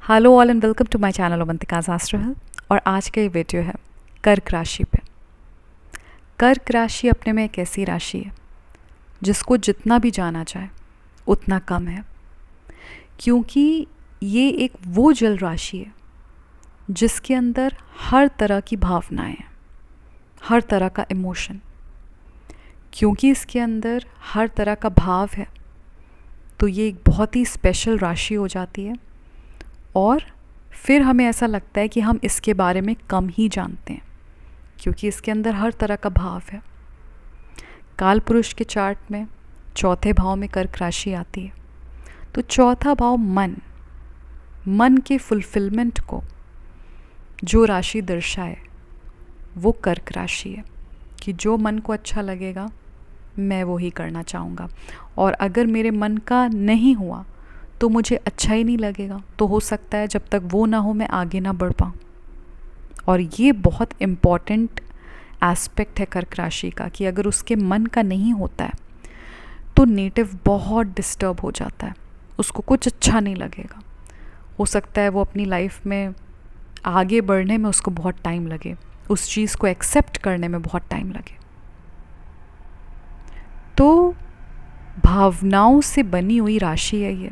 Hello all and welcome to my channel Avantika Shastra. और आज का ये वीडियो है कर्क राशि पे। कर्क राशि अपने में एक ऐसी राशि है जिसको जितना भी जाना जाए उतना कम है, क्योंकि ये एक वो जल राशि है जिसके अंदर हर तरह की भावनाएं हैं, हर तरह का इमोशन। क्योंकि इसके अंदर हर तरह का भाव है तो ये एक बहुत ही स्पेशल राशि हो जाती है। और फिर हमें ऐसा लगता है कि हम इसके बारे में कम ही जानते हैं क्योंकि इसके अंदर हर तरह का भाव है। काल पुरुष के चार्ट में चौथे भाव में कर्क राशि आती है, तो चौथा भाव मन के फुलफिलमेंट को जो राशि दर्शाए वो कर्क राशि है कि जो मन को अच्छा लगेगा मैं वो ही करना चाहूँगा, और अगर मेरे मन का नहीं हुआ तो मुझे अच्छा ही नहीं लगेगा। तो हो सकता है जब तक वो ना हो मैं आगे ना बढ़ पाऊँ। और ये बहुत इम्पॉर्टेंट एस्पेक्ट है कर्क राशि का कि अगर उसके मन का नहीं होता है तो नेटिव बहुत डिस्टर्ब हो जाता है, उसको कुछ अच्छा नहीं लगेगा। हो सकता है वो अपनी लाइफ में आगे बढ़ने में उसको बहुत टाइम लगे, उस चीज़ को एक्सेप्ट करने में बहुत टाइम लगे। तो भावनाओं से बनी हुई राशि है ये,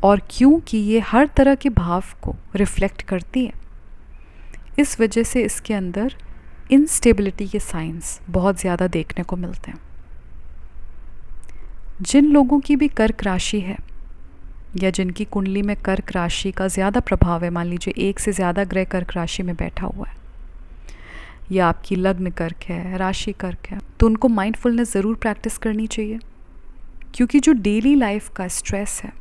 और क्योंकि ये हर तरह के भाव को रिफ्लेक्ट करती है इस वजह से इसके अंदर इनस्टेबिलिटी के साइंस बहुत ज़्यादा देखने को मिलते हैं। जिन लोगों की भी कर्क राशि है या जिनकी कुंडली में कर्क राशि का ज़्यादा प्रभाव है, मान लीजिए एक से ज़्यादा ग्रह कर्क राशि में बैठा हुआ है या आपकी लग्न कर्क है, राशि कर्क है, तो उनको माइंडफुलनेस ज़रूर प्रैक्टिस करनी चाहिए। क्योंकि जो डेली लाइफ का स्ट्रेस है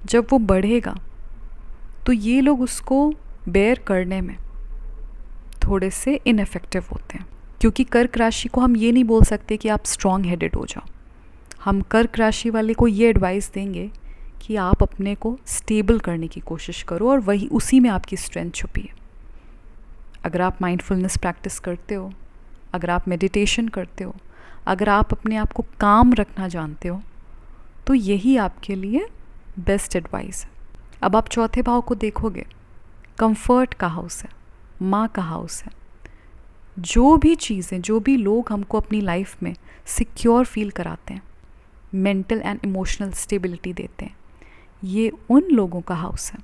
जब वो बढ़ेगा तो ये लोग उसको बेयर करने में थोड़े से इनफेक्टिव होते हैं। क्योंकि कर्क राशि को हम ये नहीं बोल सकते कि आप स्ट्रॉन्ग हेडेड हो जाओ। हम कर्क राशि वाले को ये एडवाइस देंगे कि आप अपने को स्टेबल करने की कोशिश करो और वही उसी में आपकी स्ट्रेंथ छुपी है। अगर आप माइंडफुलनेस प्रैक्टिस करते हो, अगर आप मेडिटेशन करते हो, अगर आप अपने आप को काम रखना जानते हो तो यही आपके लिए बेस्ट एडवाइस है। अब आप चौथे भाव को देखोगे, कंफर्ट का हाउस है, माँ का हाउस है। जो भी चीज़ें, जो भी लोग हमको अपनी लाइफ में सिक्योर फील कराते हैं, मेंटल एंड इमोशनल स्टेबिलिटी देते हैं, ये उन लोगों का हाउस है।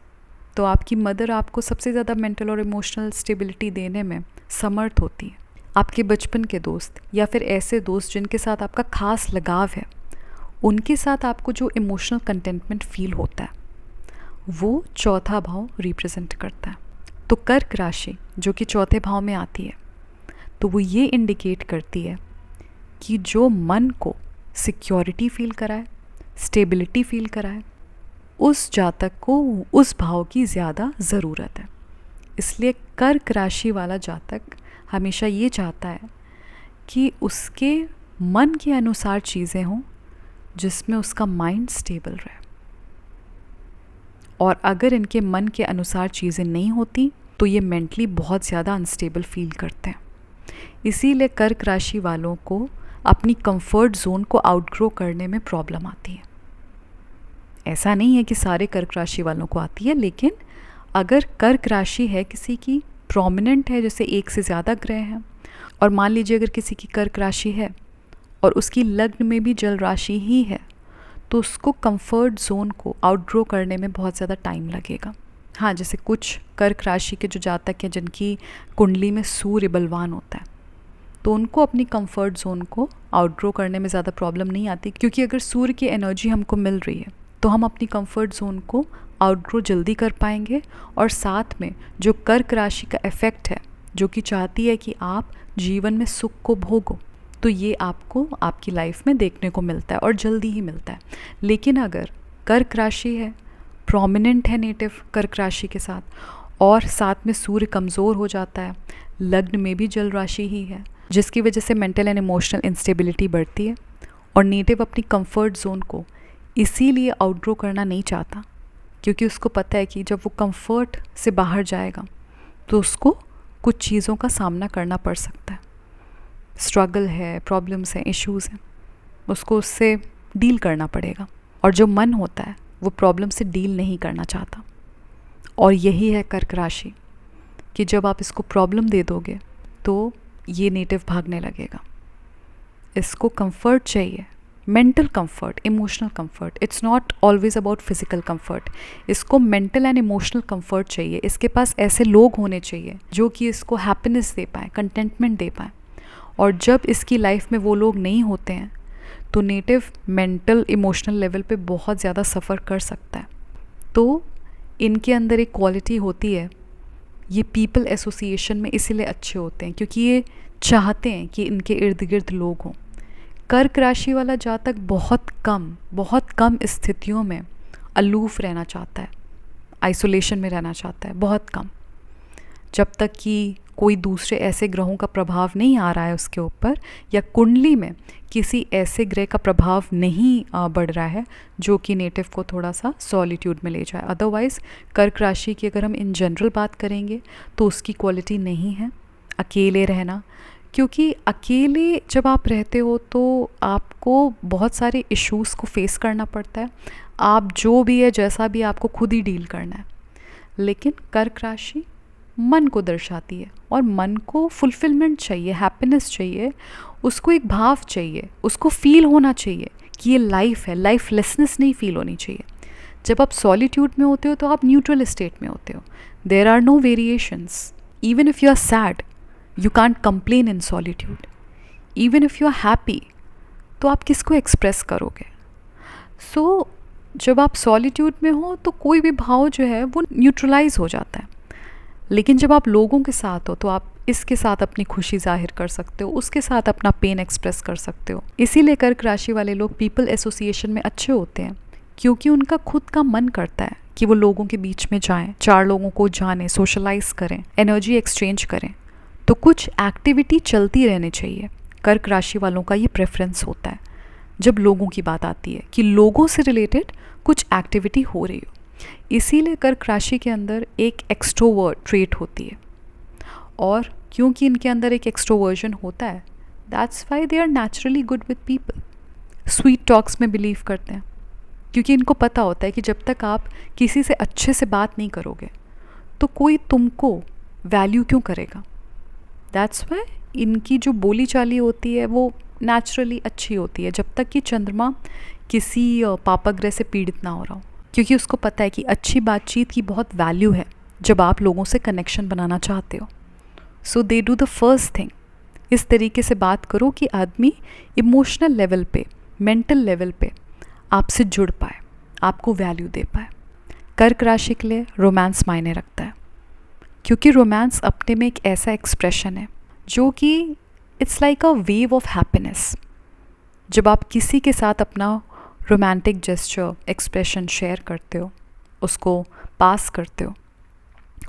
तो आपकी मदर आपको सबसे ज़्यादा मेंटल और इमोशनल स्टेबिलिटी देने में समर्थ होती है। आपके बचपन के दोस्त या फिर ऐसे दोस्त जिनके साथ आपका खास लगाव है, उनके साथ आपको जो इमोशनल कंटेंटमेंट फील होता है वो चौथा भाव रिप्रेजेंट करता है। तो कर्क राशि जो कि चौथे भाव में आती है तो वो ये इंडिकेट करती है कि जो मन को सिक्योरिटी फील कराए, स्टेबिलिटी फील कराए, उस जातक को उस भाव की ज़्यादा ज़रूरत है। इसलिए कर्क राशि वाला जातक हमेशा ये चाहता है कि उसके मन के अनुसार चीज़ें हों जिसमें उसका माइंड स्टेबल रहे। और अगर इनके मन के अनुसार चीज़ें नहीं होती तो ये मेंटली बहुत ज़्यादा अनस्टेबल फील करते हैं। इसीलिए कर्क राशि वालों को अपनी कंफर्ट जोन को आउटग्रो करने में प्रॉब्लम आती है। ऐसा नहीं है कि सारे कर्क राशि वालों को आती है, लेकिन अगर कर्क राशि है किसी की प्रोमिनेंट है, जैसे एक से ज़्यादा ग्रह हैं, और मान लीजिए अगर किसी की कर्क राशि है और उसकी लग्न में भी जल राशि ही है, तो उसको कंफर्ट जोन को आउटग्रो करने में बहुत ज़्यादा टाइम लगेगा। हाँ, जैसे कुछ कर्क राशि के जो जातक हैं जिनकी कुंडली में सूर्य बलवान होता है, तो उनको अपनी कंफर्ट जोन को आउटग्रो करने में ज़्यादा प्रॉब्लम नहीं आती, क्योंकि अगर सूर्य की एनर्जी हमको मिल रही है तो हम अपनी कंफर्ट जोन को आउटग्रो जल्दी कर पाएंगे। और साथ में जो कर्क राशि का इफ़ेक्ट है जो कि चाहती है कि आप जीवन में सुख को भोगो, तो ये आपको आपकी लाइफ में देखने को मिलता है और जल्दी ही मिलता है। लेकिन अगर कर्क राशि है, प्रोमिनेंट है नेटिव कर्क राशि के साथ, और साथ में सूर्य कमज़ोर हो जाता है, लग्न में भी जल राशि ही है, जिसकी वजह से मेंटल एंड इमोशनल इंस्टेबिलिटी बढ़ती है, और नेटिव अपनी कंफर्ट जोन को इसीलिए आउटग्रो करना नहीं चाहता क्योंकि उसको पता है कि जब वो कंफर्ट से बाहर जाएगा तो उसको कुछ चीज़ों का सामना करना पड़ सकता है। स्ट्रगल है, प्रॉब्लम्स हैं, इश्यूज़ हैं, उसको उससे डील करना पड़ेगा। और जो मन होता है वो प्रॉब्लम से डील नहीं करना चाहता। और यही है कर्क राशि कि जब आप इसको प्रॉब्लम दे दोगे तो ये नेटिव भागने लगेगा। इसको कंफर्ट चाहिए, mental comfort, emotional comfort. It's not always about physical comfort. इसको मेंटल एंड इमोशनल कंफर्ट चाहिए। इसके पास ऐसे लोग होने चाहिए जो कि इसको हैप्पीनेस दे पाएँ, कंटेंटमेंट दे पाएँ। और जब इसकी लाइफ में वो लोग नहीं होते हैं तो नेटिव मेंटल इमोशनल लेवल पे बहुत ज़्यादा सफ़र कर सकता है। तो इनके अंदर एक क्वालिटी होती है, ये पीपल एसोसिएशन में इसीलिए अच्छे होते हैं क्योंकि ये चाहते हैं कि इनके इर्द गिर्द लोग हों। कर्क राशि वाला जातक बहुत कम स्थितियों में अलूफ रहना चाहता है, आइसोलेशन में रहना चाहता है, बहुत कम। जब तक कि कोई दूसरे ऐसे ग्रहों का प्रभाव नहीं आ रहा है उसके ऊपर, या कुंडली में किसी ऐसे ग्रह का प्रभाव नहीं बढ़ रहा है जो कि नेटिव को थोड़ा सा सॉलिट्यूड में ले जाए। अदरवाइज़ कर्क राशि की अगर हम इन जनरल बात करेंगे तो उसकी क्वालिटी नहीं है अकेले रहना। क्योंकि अकेले जब आप रहते हो तो आपको बहुत सारे इश्यूज़ को फेस करना पड़ता है। आप जो भी है जैसा भी आपको खुद ही डील करना है। लेकिन कर्क राशि मन को दर्शाती है और मन को फुलफिलमेंट चाहिए, हैप्पीनेस चाहिए, उसको एक भाव चाहिए, उसको फील होना चाहिए कि ये लाइफ है, लाइफलेसनेस नहीं फील होनी चाहिए। जब आप सॉलिट्यूड में होते हो तो आप न्यूट्रल स्टेट में होते हो। There are no variations. Even if you are sad you can't complain in solitude. Even if you are happy तो आप किसको एक्सप्रेस करोगे? सो जब आप सॉलिट्यूड में हो तो कोई भी भाव जो है वो न्यूट्रलाइज हो जाता है। लेकिन जब आप लोगों के साथ हो तो आप इसके साथ अपनी खुशी जाहिर कर सकते हो, उसके साथ अपना पेन एक्सप्रेस कर सकते हो। इसीलिए कर्क राशि वाले लोग पीपल एसोसिएशन में अच्छे होते हैं क्योंकि उनका खुद का मन करता है कि वो लोगों के बीच में जाएं, 4 लोगों को जानें, सोशलाइज करें, एनर्जी एक्सचेंज करें। तो कुछ एक्टिविटी चलती रहनी चाहिए। कर्क राशि वालों का ये प्रेफरेंस होता है जब लोगों की बात आती है कि लोगों से रिलेटेड कुछ एक्टिविटी हो रही हो। इसीलिए कर्क राशि के अंदर एक एक्सट्रोवर्ट ट्रेट होती है। और क्योंकि इनके अंदर एक एक्सट्रोवर्जन होता है, that's why they are naturally good with people. Sweet talks में बिलीव करते हैं क्योंकि इनको पता होता है कि जब तक आप किसी से अच्छे से बात नहीं करोगे तो कोई तुमको वैल्यू क्यों करेगा। दैट्स वाई इनकी जो बोली चाली होती है वो नेचुरली अच्छी होती है जब तक कि चंद्रमा किसी पापग्रह से पीड़ित ना हो रहा हो। क्योंकि उसको पता है कि अच्छी बातचीत की बहुत वैल्यू है जब आप लोगों से कनेक्शन बनाना चाहते हो। So they do the first thing. इस तरीके से बात करो कि आदमी इमोशनल लेवल पे, मेंटल लेवल पे आपसे जुड़ पाए, आपको वैल्यू दे पाए। कर्क राशि के लिए रोमांस मायने रखता है क्योंकि रोमांस अपने में एक ऐसा एक्सप्रेशन है जो कि it's like a wave of happiness. जब आप किसी के साथ अपना रोमांटिक जेस्चर, एक्सप्रेशन शेयर करते हो, उसको पास करते हो,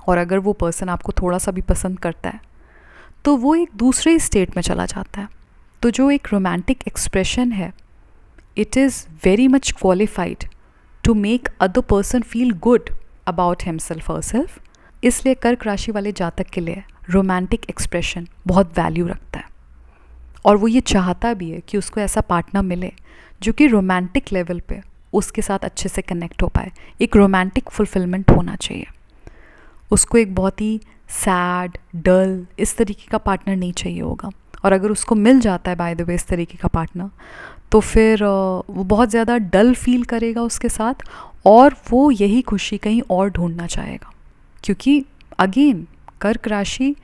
और अगर वो पर्सन आपको थोड़ा सा भी पसंद करता है तो वो एक दूसरे स्टेट में चला जाता है। तो जो एक रोमांटिक एक्सप्रेशन है, it is very much qualified to make other person feel good about himself और सेल्फ। इसलिए कर्क राशि वाले जातक के लिए रोमांटिक एक्सप्रेशन बहुत वैल्यू रखता है और वो ये चाहता भी है कि उसको ऐसा पार्टनर मिले जो कि रोमांटिक लेवल पे उसके साथ अच्छे से कनेक्ट हो पाए। एक रोमांटिक फुलफिलमेंट होना चाहिए उसको। एक बहुत ही सैड, डल इस तरीके का पार्टनर नहीं चाहिए होगा। और अगर उसको मिल जाता है बाय द वे इस तरीके का पार्टनर तो फिर वो बहुत ज़्यादा डल फील करेगा उसके साथ और वो यही खुशी कहीं और ढूंढना चाहेगा। क्योंकि अगेन कर्क राशि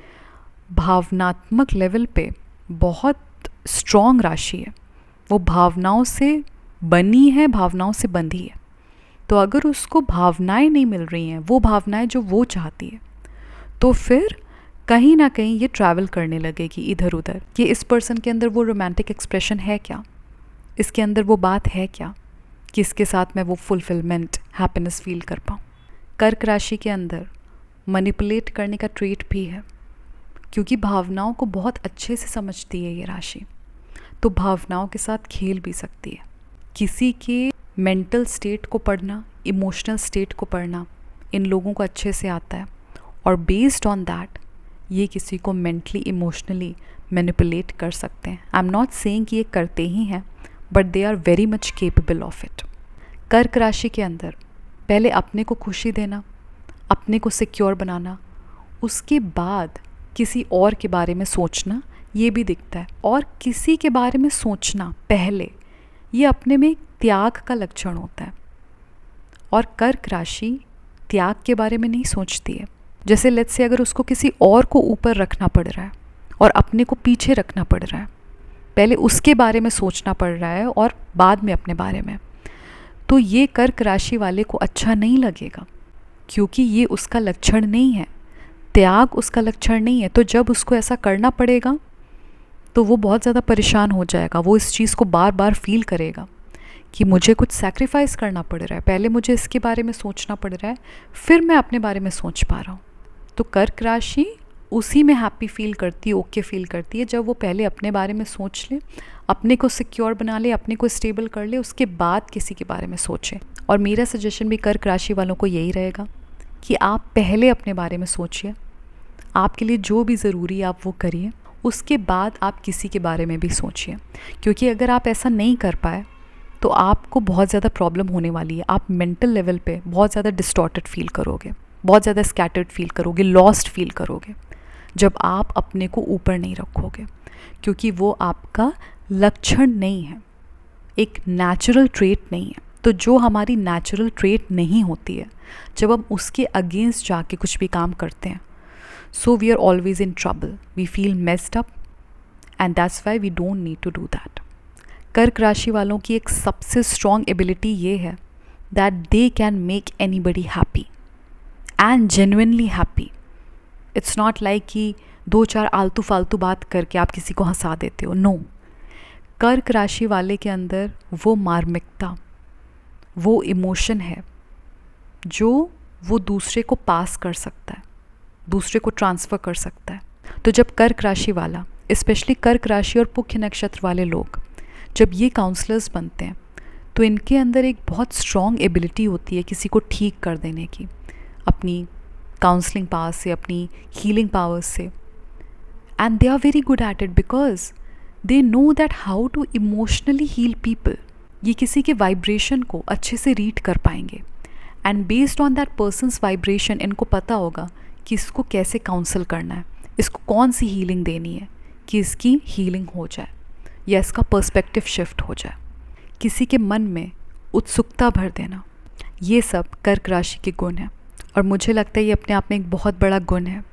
भावनात्मक लेवल पे बहुत स्ट्रॉन्ग राशि है। वो भावनाओं से बनी है, भावनाओं से बंधी है। तो अगर उसको भावनाएं नहीं मिल रही हैं, वो भावनाएं जो वो चाहती है, तो फिर कहीं ना कहीं ये ट्रैवल करने लगेगी इधर उधर कि इस पर्सन के अंदर वो रोमांटिक एक्सप्रेशन है क्या, इसके अंदर वो बात है क्या कि इसके साथ मैं वो फुलफिलमेंट, हैप्पीनेस फील कर पाऊँ। कर्क राशि के अंदर मैनिपुलेट करने का ट्रेट भी है क्योंकि भावनाओं को बहुत अच्छे से समझती है ये राशि। तो भावनाओं के साथ खेल भी सकती है। किसी के मेंटल स्टेट को पढ़ना, इमोशनल स्टेट को पढ़ना इन लोगों को अच्छे से आता है और बेस्ड ऑन दैट ये किसी को मेंटली, इमोशनली मैनिपुलेट कर सकते हैं। आई एम नॉट सेइंग कि ये करते ही हैं, but they are very much capable of it. कर्क राशि के अंदर पहले अपने को खुशी देना, अपने को सिक्योर बनाना, उसके बाद किसी और के बारे में सोचना, ये भी दिखता है। और किसी के बारे में सोचना पहले, ये अपने में एक त्याग का लक्षण होता है। और कर्क राशि त्याग के बारे में नहीं सोचती है। जैसे लेट्स से अगर उसको किसी और को ऊपर रखना पड़ रहा है और अपने को पीछे रखना पड़ रहा है, पहले उसके बारे में सोचना पड़ रहा है और बाद में अपने बारे में, तो ये कर्क राशि वाले को अच्छा नहीं लगेगा, क्योंकि ये उसका लक्षण नहीं है, त्याग उसका लक्षण नहीं है। तो जब उसको ऐसा करना पड़ेगा तो वो बहुत ज़्यादा परेशान हो जाएगा। वो इस चीज़ को बार बार फील करेगा कि मुझे कुछ सैक्रिफाइस करना पड़ रहा है, पहले मुझे इसके बारे में सोचना पड़ रहा है, फिर मैं अपने बारे में सोच पा रहा हूँ। तो कर्क राशि उसी में हैप्पी फील करती है, ओके फील करती है, जब वो पहले अपने बारे में सोच ले, अपने को सिक्योर बना ले, अपने को स्टेबल कर ले, उसके बाद किसी के बारे में सोचे। और मेरा सजेशन भी कर्क राशि वालों को यही रहेगा कि आप पहले अपने बारे में सोचिए, आपके लिए जो भी ज़रूरी है आप वो करिए, उसके बाद आप किसी के बारे में भी सोचिए। क्योंकि अगर आप ऐसा नहीं कर पाए तो आपको बहुत ज़्यादा प्रॉब्लम होने वाली है। आप मेंटल लेवल पे बहुत ज़्यादा डिस्टॉर्टेड फील करोगे, बहुत ज़्यादा स्कैटर्ड फील करोगे, लॉस्ट फील करोगे, जब आप अपने को ऊपर नहीं रखोगे, क्योंकि वो आपका लक्षण नहीं है, एक नेचुरल ट्रेट नहीं है। तो जो हमारी नेचुरल ट्रेट नहीं होती है, जब हम उसके अगेंस्ट जाके कुछ भी काम करते हैं, so we are always in trouble, we feel messed up, and that's why we don't need to do that. कर्क राशि वालों की एक सबसे स्ट्रॉन्ग एबिलिटी ये है that they can make anybody happy and genuinely happy. It's not like कि 2-4 आलतू फालतू बात करके आप किसी को हंसा देते हो, नो। कर्क राशि वाले के अंदर वो मार्मिकता, वो इमोशन है जो वो दूसरे को पास कर सकता है, दूसरे को ट्रांसफ़र कर सकता है। तो जब कर्क राशि वाला, स्पेशली कर्क राशि और पुष्य नक्षत्र वाले लोग जब ये काउंसलर्स बनते हैं, तो इनके अंदर एक बहुत स्ट्रॉन्ग एबिलिटी होती है किसी को ठीक कर देने की, अपनी काउंसलिंग पावर से, अपनी हीलिंग पावर्स से। And they are very good at it because they know that how to emotionally heal people. ये किसी के वाइब्रेशन को अच्छे से रीड कर पाएंगे, and based on that persons vibration इनको पता होगा कि इसको कैसे काउंसल करना है, इसको कौन सी हीलिंग देनी है कि इसकी हीलिंग हो जाए या इसका पर्सपेक्टिव शिफ्ट हो जाए। किसी के मन में उत्सुकता भर देना, ये सब कर्क राशि के गुण हैं। और मुझे लगता है ये अपने आप में एक बहुत बड़ा गुण है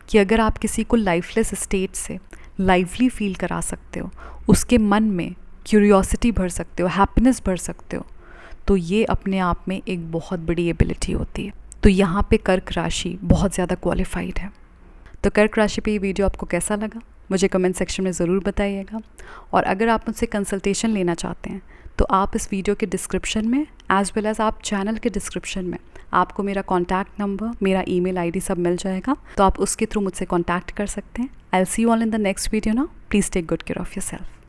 कि अगर आप किसी को लाइफलेस स्टेट से लाइवली फील करा सकते हो, उसके मन में क्यूरियोसिटी भर सकते हो, हैप्पीनेस भर सकते हो, तो ये अपने आप में एक बहुत बड़ी एबिलिटी होती है। तो यहाँ पे कर्क राशि बहुत ज़्यादा क्वालिफाइड है। तो कर्क राशि पे ये वीडियो आपको कैसा लगा मुझे कमेंट सेक्शन में ज़रूर बताइएगा। और अगर आप मुझसे कंसल्टेशन लेना चाहते हैं तो आप इस वीडियो के डिस्क्रिप्शन में एज़ वेल एज़ आप चैनल के डिस्क्रिप्शन में आपको मेरा कॉन्टैक्ट नंबर, मेरा ईमेल आईडी सब मिल जाएगा, तो आप उसके थ्रू मुझसे कॉन्टैक्ट कर सकते हैं। I will see you all in the next video now. Please take good care of yourself.